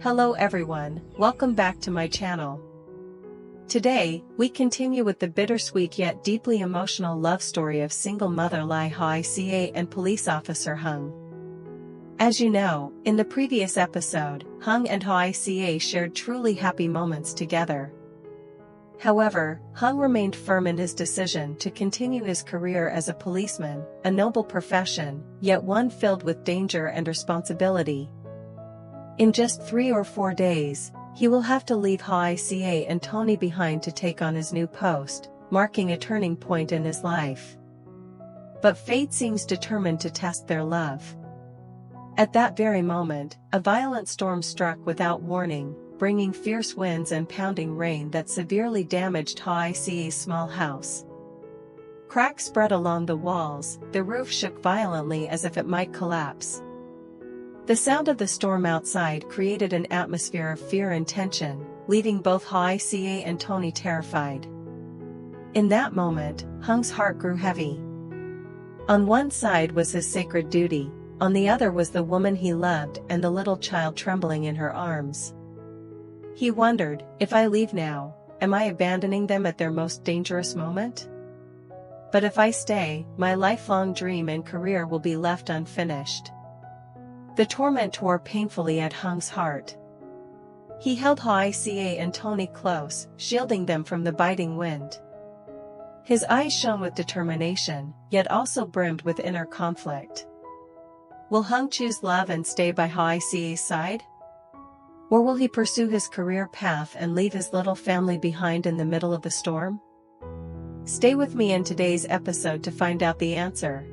Hello everyone, welcome back to my channel. Today, we continue with the bittersweet yet deeply emotional love story of single mother Hoai Ca and police officer Hung. As you know, in the previous episode, Hung and Hoai Ca shared truly happy moments together. However, Hung remained firm in his decision to continue his career as a policeman, a noble profession, yet one filled with danger and responsibility. In just 3 or 4 days, he will have to leave Hoai Ca and Tony behind to take on his new post, marking a turning point in his life. But fate seems determined to test their love. At that very moment, a violent storm struck without warning, bringing fierce winds and pounding rain that severely damaged Hoai Ca's small house. Cracks spread along the walls, the roof shook violently as if it might collapse. The sound of the storm outside created an atmosphere of fear and tension, leaving both Hoai Ca and Tony terrified. In that moment, Hung's heart grew heavy. On one side was his sacred duty, on the other was the woman he loved and the little child trembling in her arms. He wondered, if I leave now, am I abandoning them at their most dangerous moment? But if I stay, my lifelong dream and career will be left unfinished. The torment tore painfully at Hung's heart. He held Hoai Ca and Tony close, shielding them from the biting wind. His eyes shone with determination, yet also brimmed with inner conflict. Will Hung choose love and stay by Hoai Ca's side? Or will he pursue his career path and leave his little family behind in the middle of the storm? Stay with me in today's episode to find out the answer.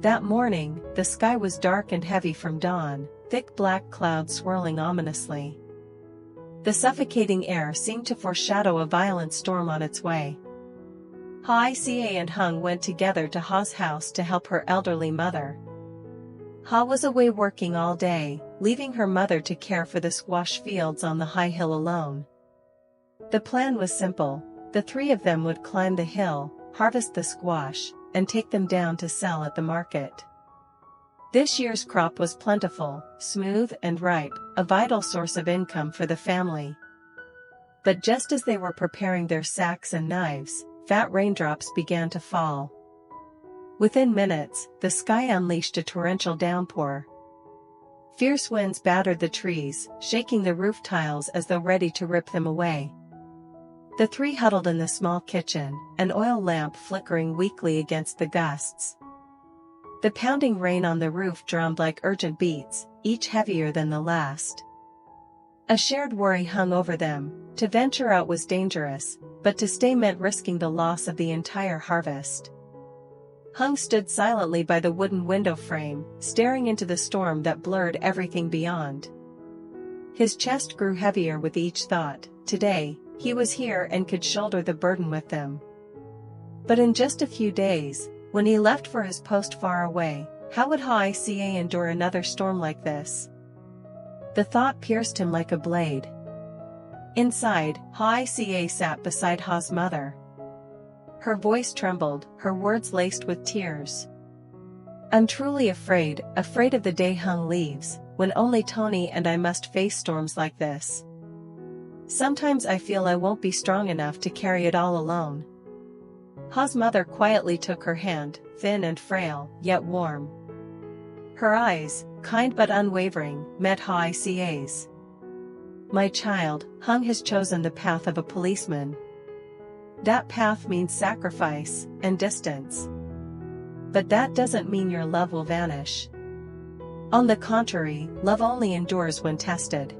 That morning, the sky was dark and heavy from dawn, thick black clouds swirling ominously. The suffocating air seemed to foreshadow a violent storm on its way. Hoai Ca and Hung went together to Ha's house to help her elderly mother. Ha was away working all day, leaving her mother to care for the squash fields on the high hill alone. The plan was simple: the three of them would climb the hill, harvest the squash, and take them down to sell at the market. This year's crop was plentiful, smooth and ripe, a vital source of income for the family. But just as they were preparing their sacks and knives, fat raindrops began to fall. Within minutes, the sky unleashed a torrential downpour. Fierce winds battered the trees, shaking the roof tiles as though ready to rip them away. The three huddled in the small kitchen, an oil lamp flickering weakly against the gusts. The pounding rain on the roof drummed like urgent beats, each heavier than the last. A shared worry hung over them. To venture out was dangerous, but to stay meant risking the loss of the entire harvest. Hung stood silently by the wooden window frame, staring into the storm that blurred everything beyond. His chest grew heavier with each thought. Today, he was here and could shoulder the burden with them. But in just a few days, when he left for his post far away, how would Hoai Ca endure another storm like this? The thought pierced him like a blade. Inside, Hoai Ca sat beside Ha's mother. Her voice trembled, her words laced with tears. I'm truly afraid of the day Hung leaves, when only Tony and I must face storms like this. Sometimes I feel I won't be strong enough to carry it all alone. Ha's mother quietly took her hand, thin and frail, yet warm. Her eyes, kind but unwavering, met Hoai Ca's. My child, Hung has chosen the path of a policeman. That path means sacrifice and distance. But that doesn't mean your love will vanish. On the contrary, love only endures when tested.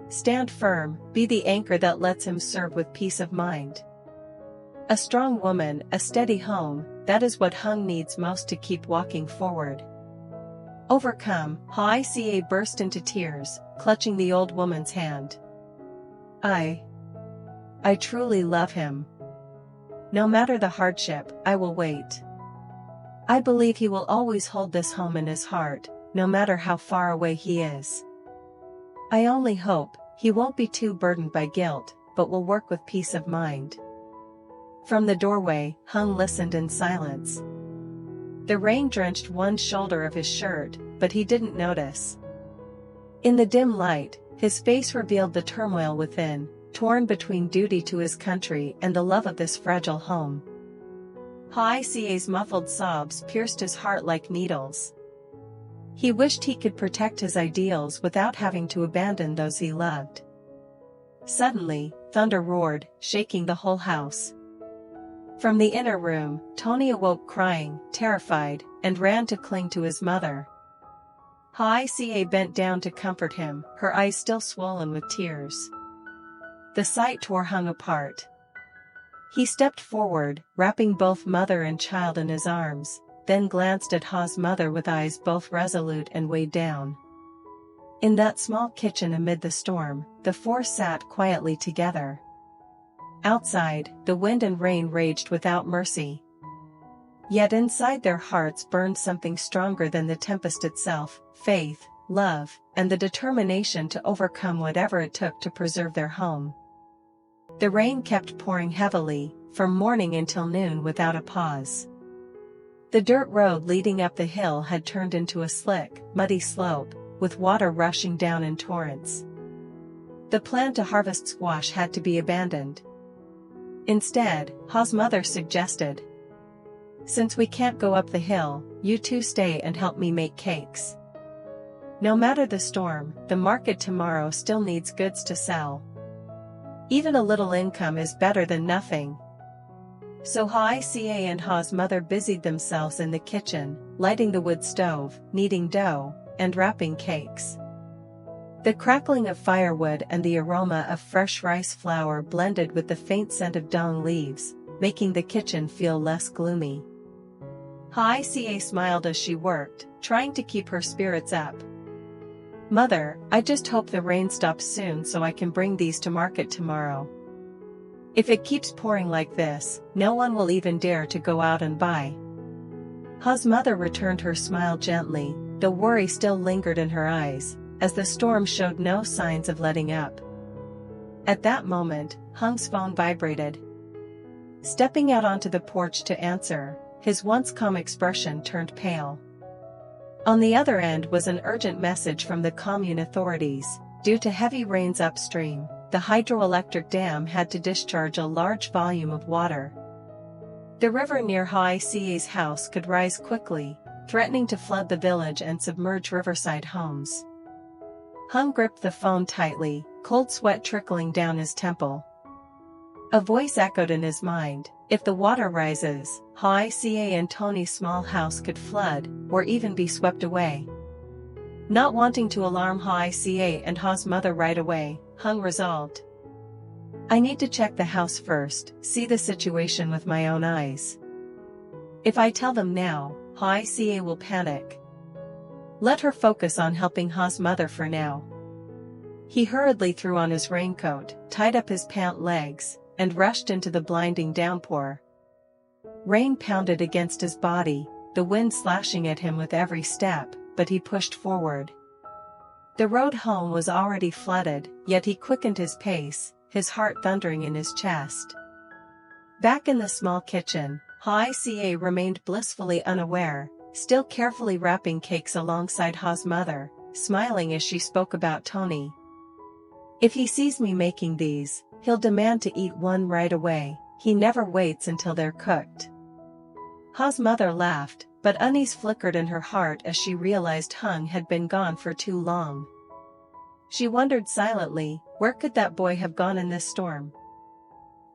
Stand firm, be the anchor that lets him serve with peace of mind. A strong woman, a steady home, that is what Hung needs most to keep walking forward. Overcome, Hoai Ca burst into tears, clutching the old woman's hand. I truly love him. No matter the hardship, I will wait. I believe he will always hold this home in his heart, no matter how far away he is. I only hope he won't be too burdened by guilt, but will work with peace of mind. From the doorway, Hung listened in silence. The rain drenched one shoulder of his shirt, but he didn't notice. In the dim light, his face revealed the turmoil within, torn between duty to his country and the love of this fragile home. Hoai Ca's muffled sobs pierced his heart like needles. He wished he could protect his ideals without having to abandon those he loved. Suddenly, thunder roared, shaking the whole house. From the inner room, Tony awoke crying, terrified, and ran to cling to his mother. Hoai Ca bent down to comfort him, her eyes still swollen with tears. The sight tore Hung apart. He stepped forward, wrapping both mother and child in his arms, then glanced at Ha's mother with eyes both resolute and weighed down. In that small kitchen amid the storm, the four sat quietly together. Outside, the wind and rain raged without mercy. Yet inside their hearts burned something stronger than the tempest itself: faith, love, and the determination to overcome whatever it took to preserve their home. The rain kept pouring heavily, from morning until noon without a pause. The dirt road leading up the hill had turned into a slick, muddy slope, with water rushing down in torrents. The plan to harvest squash had to be abandoned. Instead, Ha's mother suggested, "Since we can't go up the hill, you two stay and help me make cakes. No matter the storm, the market tomorrow still needs goods to sell. Even a little income is better than nothing." So Hoai Ca and Ha's mother busied themselves in the kitchen, lighting the wood stove, kneading dough, and wrapping cakes. The crackling of firewood and the aroma of fresh rice flour blended with the faint scent of dong leaves, making the kitchen feel less gloomy. Hoai Ca smiled as she worked, trying to keep her spirits up. "Mother, I just hope the rain stops soon so I can bring these to market tomorrow. If it keeps pouring like this, no one will even dare to go out and buy." Ha's mother returned her smile gently, though worry still lingered in her eyes, as the storm showed no signs of letting up. At that moment, Hung's phone vibrated. Stepping out onto the porch to answer, his once calm expression turned pale. On the other end was an urgent message from the commune authorities. Due to heavy rains upstream, the hydroelectric dam had to discharge a large volume of water. The river near Hoai Ca's house could rise quickly, threatening to flood the village and submerge riverside homes. Hung gripped the phone tightly, cold sweat trickling down his temple. A voice echoed in his mind: if the water rises, Hoai Ca and Tony's small house could flood, or even be swept away. Not wanting to alarm Hoai Ca and Ha's mother right away, Hung resolved, "I need to check the house first, see the situation with my own eyes. If I tell them now, Hoai Ca will panic. Let her focus on helping Ha's mother for now." He hurriedly threw on his raincoat, tied up his pant legs, and rushed into the blinding downpour. Rain pounded against his body, the wind slashing at him with every step, but he pushed forward. The road home was already flooded, yet he quickened his pace, his heart thundering in his chest. Back in the small kitchen, Hoai Ca remained blissfully unaware, still carefully wrapping cakes alongside Ha's mother, smiling as she spoke about Tony. "If he sees me making these, he'll demand to eat one right away. He never waits until they're cooked." Ha's mother laughed, but unease flickered in her heart as she realized Hung had been gone for too long. She wondered silently, where could that boy have gone in this storm?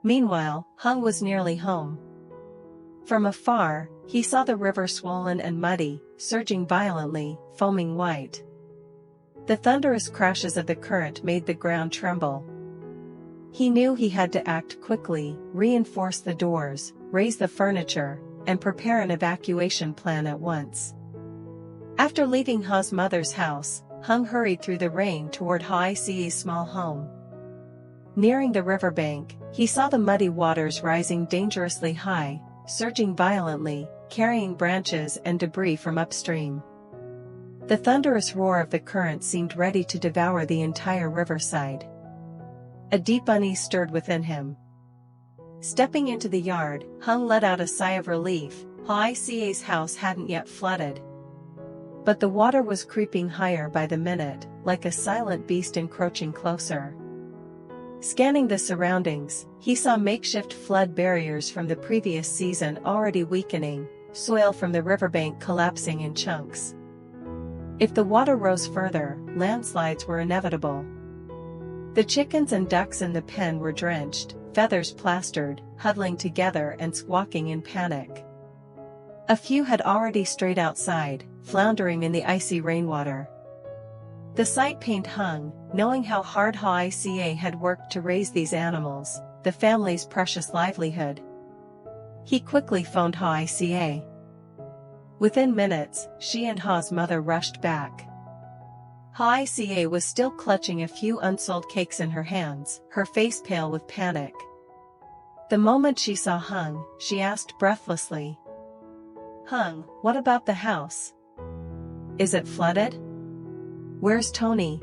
Meanwhile, Hung was nearly home. From afar, he saw the river swollen and muddy, surging violently, foaming white. The thunderous crashes of the current made the ground tremble. He knew he had to act quickly, reinforce the doors, raise the furniture, and prepare an evacuation plan at once. After leaving Ha's mother's house, Hung hurried through the rain toward Hoai Ca's small home. Nearing the riverbank, he saw the muddy waters rising dangerously high, surging violently, carrying branches and debris from upstream. The thunderous roar of the current seemed ready to devour the entire riverside. A deep unease stirred within him. Stepping into the yard, Hung let out a sigh of relief. Hoai Ca's house hadn't yet flooded. But the water was creeping higher by the minute, like a silent beast encroaching closer. Scanning the surroundings, he saw makeshift flood barriers from the previous season already weakening, soil from the riverbank collapsing in chunks. If the water rose further, landslides were inevitable. The chickens and ducks in the pen were drenched, feathers plastered, huddling together and squawking in panic. A few had already strayed outside, floundering in the icy rainwater. The sight pained Hung, knowing how hard Hoai Ca had worked to raise these animals, the family's precious livelihood. He quickly phoned Hoai Ca. Within minutes, she and Ha's mother rushed back. Hoai Ca was still clutching a few unsold cakes in her hands, her face pale with panic. The moment she saw Hung, she asked breathlessly, "Hung, what about the house? Is it flooded? Where's Tony?"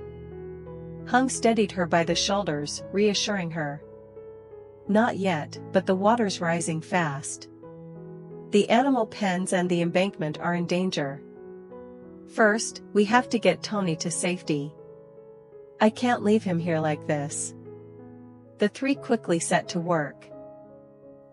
Hung steadied her by the shoulders, reassuring her. "Not yet, but the water's rising fast. The animal pens and the embankment are in danger. First, we have to get Tony to safety. I can't leave him here like this." The three quickly set to work.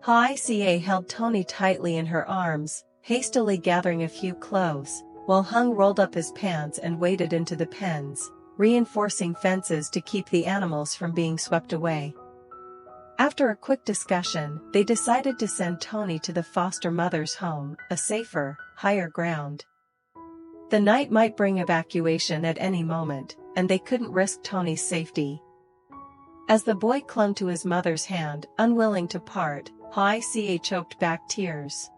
Hoai Ca held Tony tightly in her arms, hastily gathering a few clothes, while Hung rolled up his pants and waded into the pens, reinforcing fences to keep the animals from being swept away. After a quick discussion, they decided to send Tony to the foster mother's home, a safer, higher ground. The night might bring evacuation at any moment, and they couldn't risk Tony's safety. As the boy clung to his mother's hand, unwilling to part, Hoai Ca choked back tears.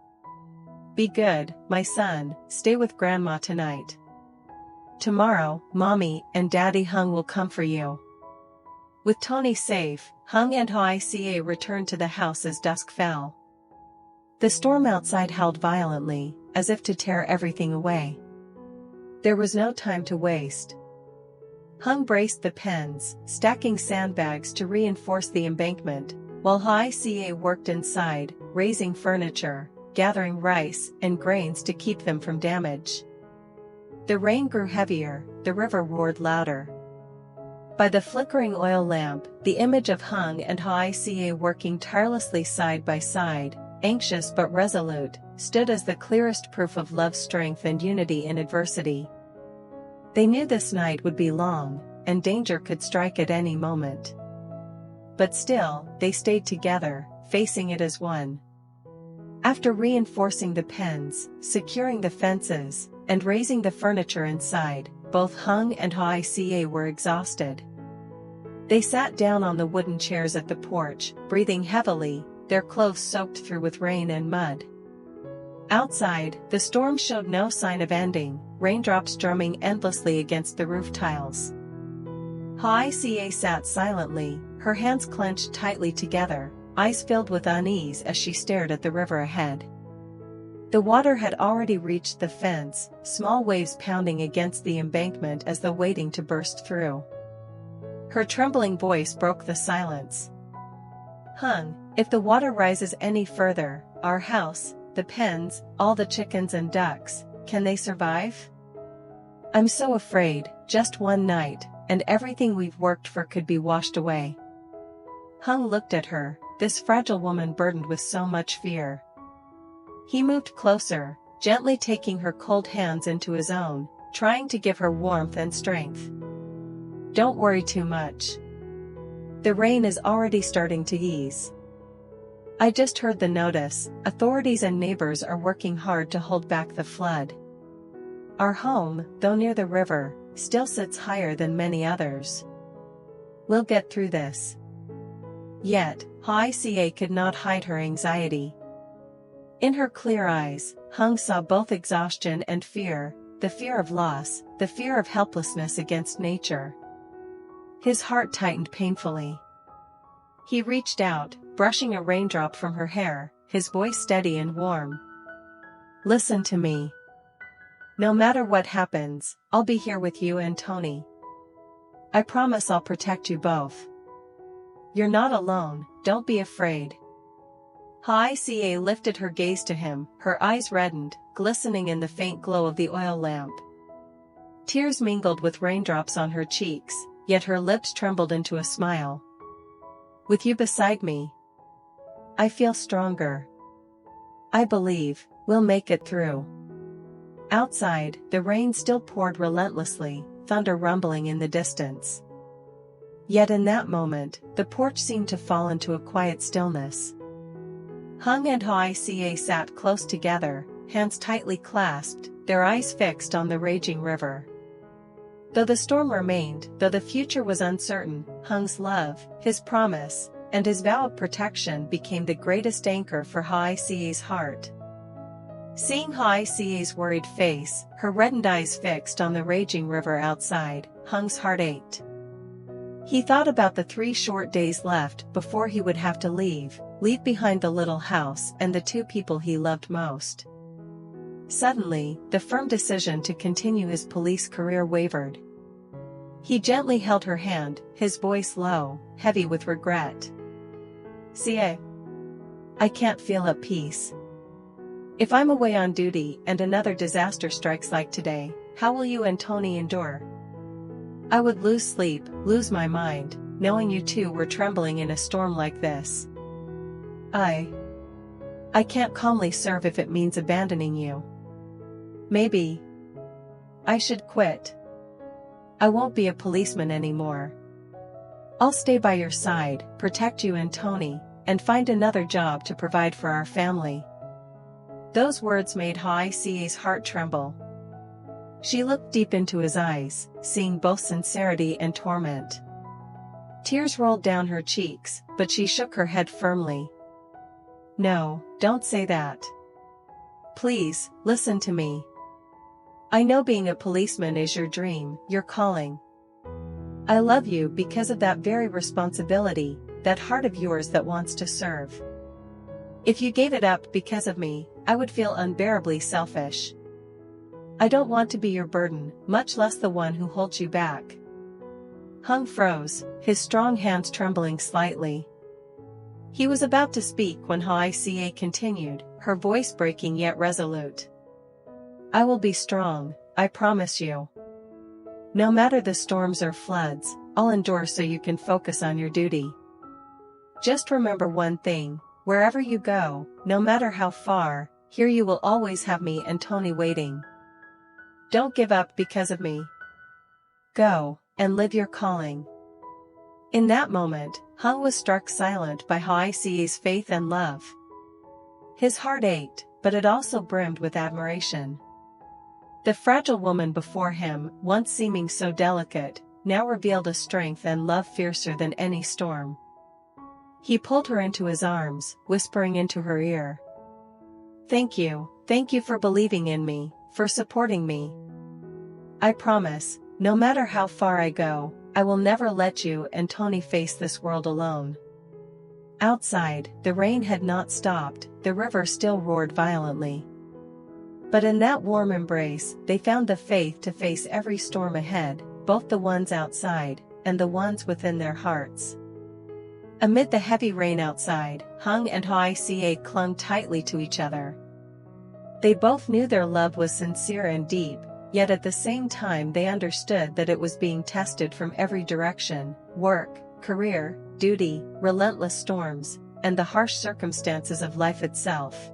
"Be good, my son, stay with Grandma tonight. Tomorrow, Mommy and Daddy Hung will come for you." With Tony safe, Hung and Hoai Ca returned to the house as dusk fell. The storm outside howled violently, as if to tear everything away. There was no time to waste. Hung braced the pens, stacking sandbags to reinforce the embankment, while Hoai Ca worked inside, raising furniture, gathering rice and grains to keep them from damage. The rain grew heavier, the river roared louder. By the flickering oil lamp, the image of Hung and Hoai Ca working tirelessly side by side, anxious but resolute, stood as the clearest proof of love's strength and unity in adversity. They knew this night would be long, and danger could strike at any moment. But still, they stayed together, facing it as one. After reinforcing the pens, securing the fences, and raising the furniture inside, both Hung and Hoai Ca were exhausted. They sat down on the wooden chairs at the porch, breathing heavily, their clothes soaked through with rain and mud. Outside, the storm showed no sign of ending, raindrops drumming endlessly against the roof tiles. Hoai Ca sat silently, her hands clenched tightly together, eyes filled with unease as she stared at the river ahead. The water had already reached the fence, small waves pounding against the embankment as though waiting to burst through. Her trembling voice broke the silence. "Hung, if the water rises any further, our house, the pens, all the chickens and ducks, can they survive? I'm so afraid, just one night, and everything we've worked for could be washed away." Hung looked at her, this fragile woman burdened with so much fear. He moved closer, gently taking her cold hands into his own, trying to give her warmth and strength. "Don't worry too much. The rain is already starting to ease. I just heard the notice, authorities and neighbors are working hard to hold back the flood. Our home, though near the river, still sits higher than many others. We'll get through this." Yet, Hoai Ca could not hide her anxiety. In her clear eyes, Hung saw both exhaustion and fear, the fear of loss, the fear of helplessness against nature. His heart tightened painfully. He reached out, brushing a raindrop from her hair, his voice steady and warm. "Listen to me. No matter what happens, I'll be here with you and Tony. I promise I'll protect you both. You're not alone, don't be afraid." Hoai Ca lifted her gaze to him, her eyes reddened, glistening in the faint glow of the oil lamp. Tears mingled with raindrops on her cheeks, yet her lips trembled into a smile. With you beside me, I feel stronger. I believe we'll make it through. Outside, the rain still poured relentlessly, thunder rumbling in the distance. Yet in that moment, the porch seemed to fall into a quiet stillness. Hung and Hoai Ca sat close together, hands tightly clasped, their eyes fixed on the raging river. Though the storm remained, though the future was uncertain, Hung's love, his promise, and his vow of protection became the greatest anchor for Hoai Ca's heart. Seeing Hoai Ca's worried face, her reddened eyes fixed on the raging river outside, Hung's heart ached. He thought about the 3 short days left before he would have to leave behind the little house and the 2 people he loved most. Suddenly, the firm decision to continue his police career wavered. He gently held her hand, his voice low, heavy with regret. "Ca, I can't feel at peace. If I'm away on duty and another disaster strikes like today, how will you and Tony endure? I would lose sleep, lose my mind, knowing you two were trembling in a storm like this. I can't calmly serve if it means abandoning you. Maybe I should quit. I won't be a policeman anymore. I'll stay by your side, protect you and Tony, and find another job to provide for our family." Those words made Hoai Ca's heart tremble. She looked deep into his eyes, seeing both sincerity and torment. Tears rolled down her cheeks, but she shook her head firmly. "No, don't say that. Please, listen to me. I know being a policeman is your dream, your calling. I love you because of that very responsibility, that heart of yours that wants to serve. If you gave it up because of me, I would feel unbearably selfish. I don't want to be your burden, much less the one who holds you back." Hung froze, his strong hands trembling slightly. He was about to speak when Hoai Ca continued, her voice breaking yet resolute. "I will be strong, I promise you. No matter the storms or floods, I'll endure so you can focus on your duty. Just remember one thing, wherever you go, no matter how far, here you will always have me and Tony waiting. Don't give up because of me. Go, and live your calling." In that moment, Hung was struck silent by Hoai Ca's faith and love. His heart ached, but it also brimmed with admiration. The fragile woman before him, once seeming so delicate, now revealed a strength and love fiercer than any storm. He pulled her into his arms, whispering into her ear. Thank you for believing in me, for supporting me. I promise, no matter how far I go, I will never let you and Tony face this world alone." Outside, the rain had not stopped, the river still roared violently. But in that warm embrace, they found the faith to face every storm ahead, both the ones outside, and the ones within their hearts. Amid the heavy rain outside, Hung and Hoai Ca clung tightly to each other. They both knew their love was sincere and deep, yet at the same time they understood that it was being tested from every direction: work, career, duty, relentless storms, and the harsh circumstances of life itself.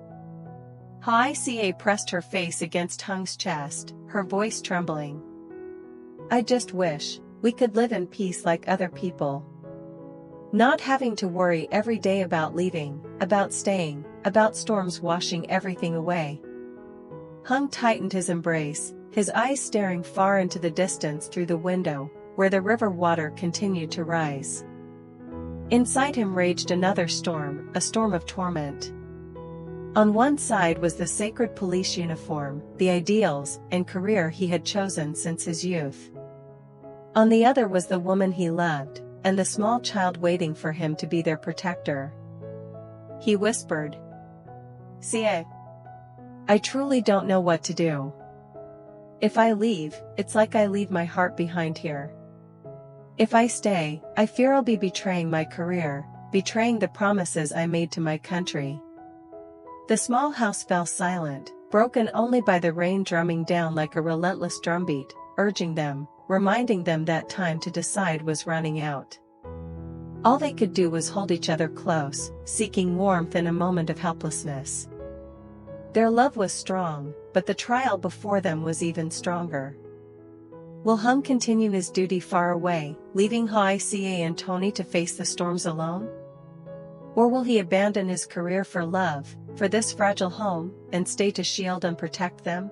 Hoai Ca pressed her face against Hung's chest, her voice trembling. "I just wish we could live in peace like other people. Not having to worry every day about leaving, about staying, about storms washing everything away." Hung tightened his embrace, his eyes staring far into the distance through the window, where the river water continued to rise. Inside him raged another storm, a storm of torment. On one side was the sacred police uniform, the ideals and career he had chosen since his youth. On the other was the woman he loved, and the small child waiting for him to be their protector. He whispered, "Ca, I truly don't know what to do. If I leave, it's like I leave my heart behind here. If I stay, I fear I'll be betraying my career, betraying the promises I made to my country." The small house fell silent, broken only by the rain drumming down like a relentless drumbeat, urging them, reminding them that time to decide was running out. All they could do was hold each other close, seeking warmth in a moment of helplessness. Their love was strong, but the trial before them was even stronger. Will Hung continue his duty far away, leaving Hoai Ca and Tony to face the storms alone? Or will he abandon his career for love, for this fragile home, and stay to shield and protect them?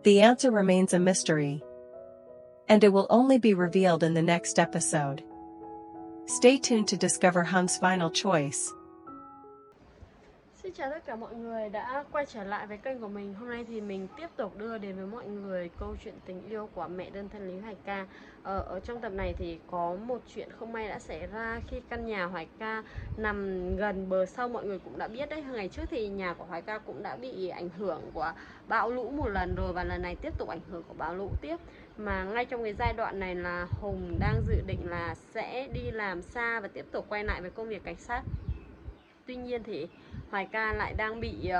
The answer remains a mystery, and it will only be revealed in the next episode. Stay tuned to discover Hung's final choice. Xin chào tất cả mọi người đã quay trở lại với kênh của mình. Hôm nay thì mình tiếp tục đưa đến với mọi người câu chuyện tình yêu của mẹ đơn thân Lý Hoai Ca. Ở trong tập này thì có một chuyện không may đã xảy ra khi căn nhà Hoai Ca nằm gần bờ sông. Mọi người cũng đã biết đấy, ngày trước thì nhà của Hoai Ca cũng đã bị ảnh hưởng của bão lũ một lần rồi, và lần này tiếp tục ảnh hưởng của bão lũ tiếp. Mà ngay trong cái giai đoạn này là Hùng đang dự định là sẽ đi làm xa và tiếp tục quay lại với công việc cảnh sát. Tuy nhiên thì Hoai Ca lại đang bị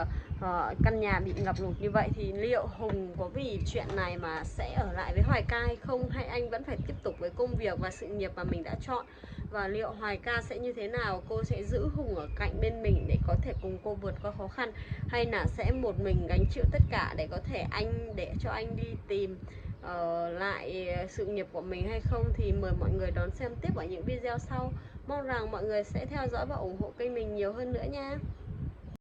căn nhà bị ngập lụt như vậy, thì liệu Hùng có vì chuyện này mà sẽ ở lại với Hoai Ca hay không, hay anh vẫn phải tiếp tục với công việc và sự nghiệp mà mình đã chọn? Và liệu Hoai Ca sẽ như thế nào? Cô sẽ giữ Hùng ở cạnh bên mình để có thể cùng cô vượt qua khó khăn, hay là sẽ một mình gánh chịu tất cả để có thể để cho anh đi tìm lại sự nghiệp của mình hay không? Thì mời mọi người đón xem tiếp ở những video sau. Mong rằng mọi người sẽ theo dõi và ủng hộ kênh mình nhiều hơn nữa nha.